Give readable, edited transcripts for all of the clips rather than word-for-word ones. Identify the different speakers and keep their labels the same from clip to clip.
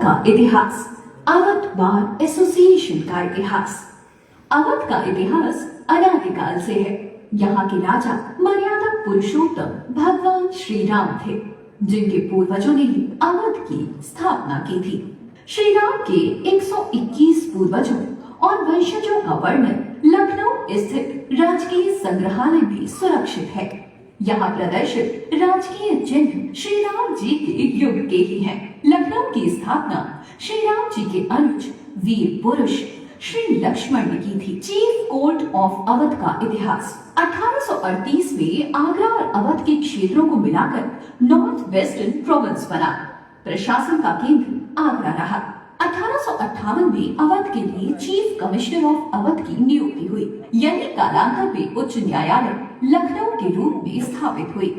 Speaker 1: का इतिहास। Awadh bar association का इतिहास। अवध का इतिहास अनादिकाल से है। यहाँ के राजा मर्यादा पुरुषोत्तम भगवान श्री राम थे, जिनके पूर्वजों ने ही अवध की स्थापना की थी। श्री राम के 121 पूर्वजों और वंशजों का वर्णन लखनऊ स्थित राजकीय संग्रहालय में सुरक्षित है। यहाँ प्रदर्शित राजकीय चिन्ह श्री राम जी के युग के ही हैं। लखनऊ की स्थापना श्री राम जी के अनुज वीर पुरुष श्री लक्ष्मण ने की थी। चीफ कोर्ट ऑफ अवध का इतिहास। 1838 में आगरा और अवध के क्षेत्रों को मिलाकर नॉर्थ वेस्टर्न प्रोविंस बना। प्रशासन का केंद्र आगरा रहा। 1858 में अवध के लिए चीफ कमिश्नर ऑफ अवध की नियुक्ति हुई। यही कालांतर में उच्च न्यायालय लखनऊ के रूप में स्थापित हुई,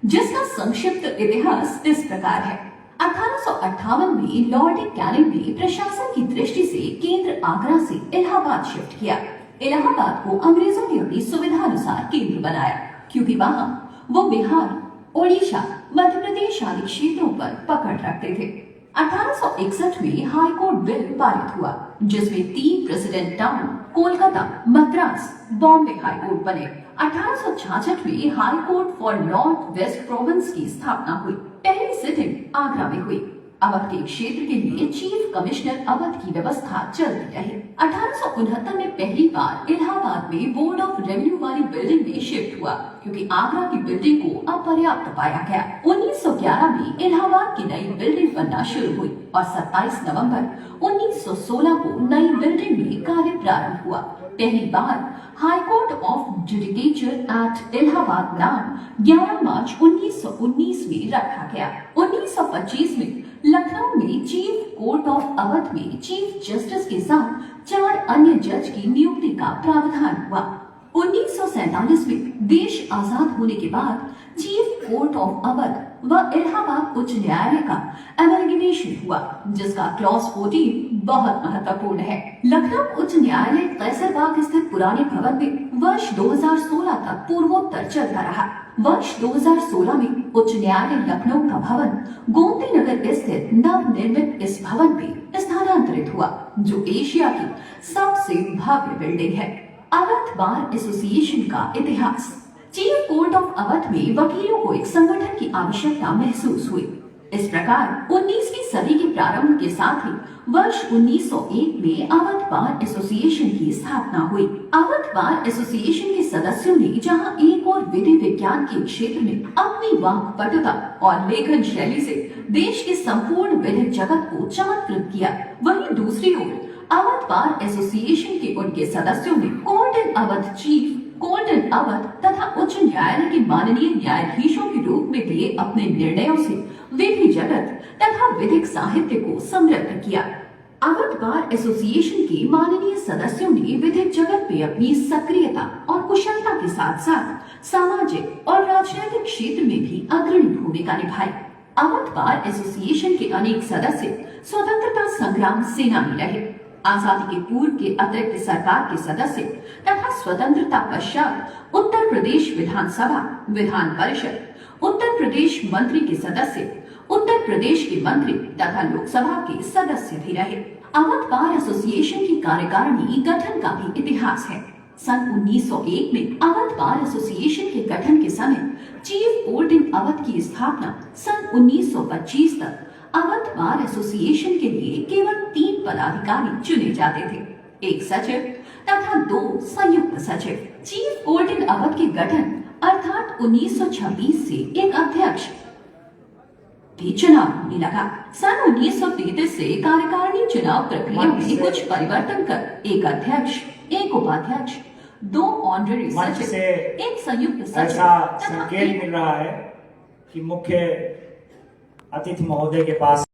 Speaker 1: जिसका संक्षिप्त इतिहास इस प्रकार है। 1858 में लॉर्ड कैनिंग ने प्रशासन की दृष्टि से केंद्र आगरा से इलाहाबाद शिफ्ट किया। इलाहाबाद को अंग्रेजों ने अपनी सुविधानुसार केंद्र बनाया, क्योंकि वहाँ वो बिहार, ओडिशा, मध्य प्रदेश आदि क्षेत्रों पर पकड़ रखते थे। 1861 में हाई कोर्ट बिल पारित हुआ, जिसमें 3 president town Kolkata, Madras, Bombay high court बने। 1866 में high court for north west province की स्थापना हुई। पहली सिटिंग आगरा में हुई। अवध के क्षेत्र के लिए चीफ कमिश्नर अवध की व्यवस्था चलती रही। 1869 में पहली बार इलाहाबाद में बोर्ड ऑफ रेवेन्यू वाली बिल्डिंग में शिफ्ट हुआ, क्योंकि आगरा की बिल्डिंग को अपर्याप्त पाया गया। 1911 में इलाहाबाद की नई बिल्डिंग बनना शुरू हुई और 27 नवंबर 1916 को नई बिल्डिंग में कार्य प्रारंभ हुआ। पहली बार high court of judicature at Allahabad नाम 11 मार्च 1919 में रखा गया। 1925 में लखनऊ में चीफ कोर्ट ऑफ अवध में चीफ जस्टिस के साथ 4 अन्य जज की नियुक्ति का प्रावधान हुआ। 1947 में देश आजाद होने के बाद चीफ कोर्ट ऑफ अवध व इलाहाबाद उच्च न्यायालय का एमलगेमेशन हुआ, जिसका क्लॉज 14 बहुत महत्वपूर्ण है। लखनऊ उच्च न्यायालय कैसरबाग स्थित पुराने भवन में वर्ष 2016 तक पूर्वोत्तर चलता रहा। वर्ष 2016 में उच्च न्यायालय लखनऊ का भवन गोमती नगर स्थित नव निर्मित इस भवन में स्थानांतरित हुआ, जो एशिया की सबसे भव्य बिल्डिंग है। अवध बार एसोसिएशन का इतिहास। चीफ कोर्ट ऑफ अवध में वकीलों को एक संगठन की आवश्यकता महसूस हुई। इस प्रकार 19वीं सदी के प्रारंभ के साथ ही वर्ष 1901 में अवध बार एसोसिएशन की स्थापना हुई। अवध बार एसोसिएशन के सदस्यों ने जहां एक और विधि विज्ञान के क्षेत्र में अपनी वाक्पटुता और लेखन शैली से देश के संपूर्ण विधिक जगत को चमत्कृत किया, वहीं दूसरी ओर अवध बार एसोसिएशन के उनके सदस्यों ने कोर्ट इन अवध चीफ, कोर्ट इन अवध तथा उच्च न्यायालय के माननीय न्यायाधीशों के रूप में दिए अपने निर्णयों से विधि जगत तथा विधिक साहित्य को समृद्ध किया। अवध बार एसोसिएशन के माननीय सदस्यों ने विधिक जगत में अपनी सक्रियता और कुशलता के साथ साथ सामाजिक और राजनीतिक क्षेत्र में भी अग्रणी भूमिका निभाई। अवध बार एसोसिएशन के अनेक सदस्य स्वतंत्रता संग्राम सेनानी रहे। आजादी के पूर्व के अतिरिक्त सरकार के सदस्य तथा स्वतंत्रता पश्चात उत्तर प्रदेश विधानसभा, विधान परिषद, उत्तर प्रदेश मंत्री के सदस्य, उत्तर प्रदेश के मंत्री तथा लोकसभा के सदस्य भी रहे। अवध बार एसोसिएशन की कार्यकारिणी गठन का भी इतिहास है। सन 1901 में अवध बार एसोसिएशन के गठन के समय चीफ कोर्ट इन अवध की स्थापना सन 1925 तक अवध बार एसोसिएशन के लिए केवल 3 पदाधिकारी चुने जाते थे, एक सचिव तथा 2 संयुक्त सचिव। चीफ कोर्ट इन अवध के गठन अर्थात 1926 से एक अध्यक्ष भी चुनाव होने लगा। सन 1933 से कार्यकारिणी चुनाव प्रक्रिया में कुछ परिवर्तन कर एक अध्यक्ष, एक उपाध्यक्ष, 2 ऑनररी सचिव, एक संयुक्त सचिव
Speaker 2: ऐसा संकेत मिल रहा है कि मुख्य अतिथि महोदय के पास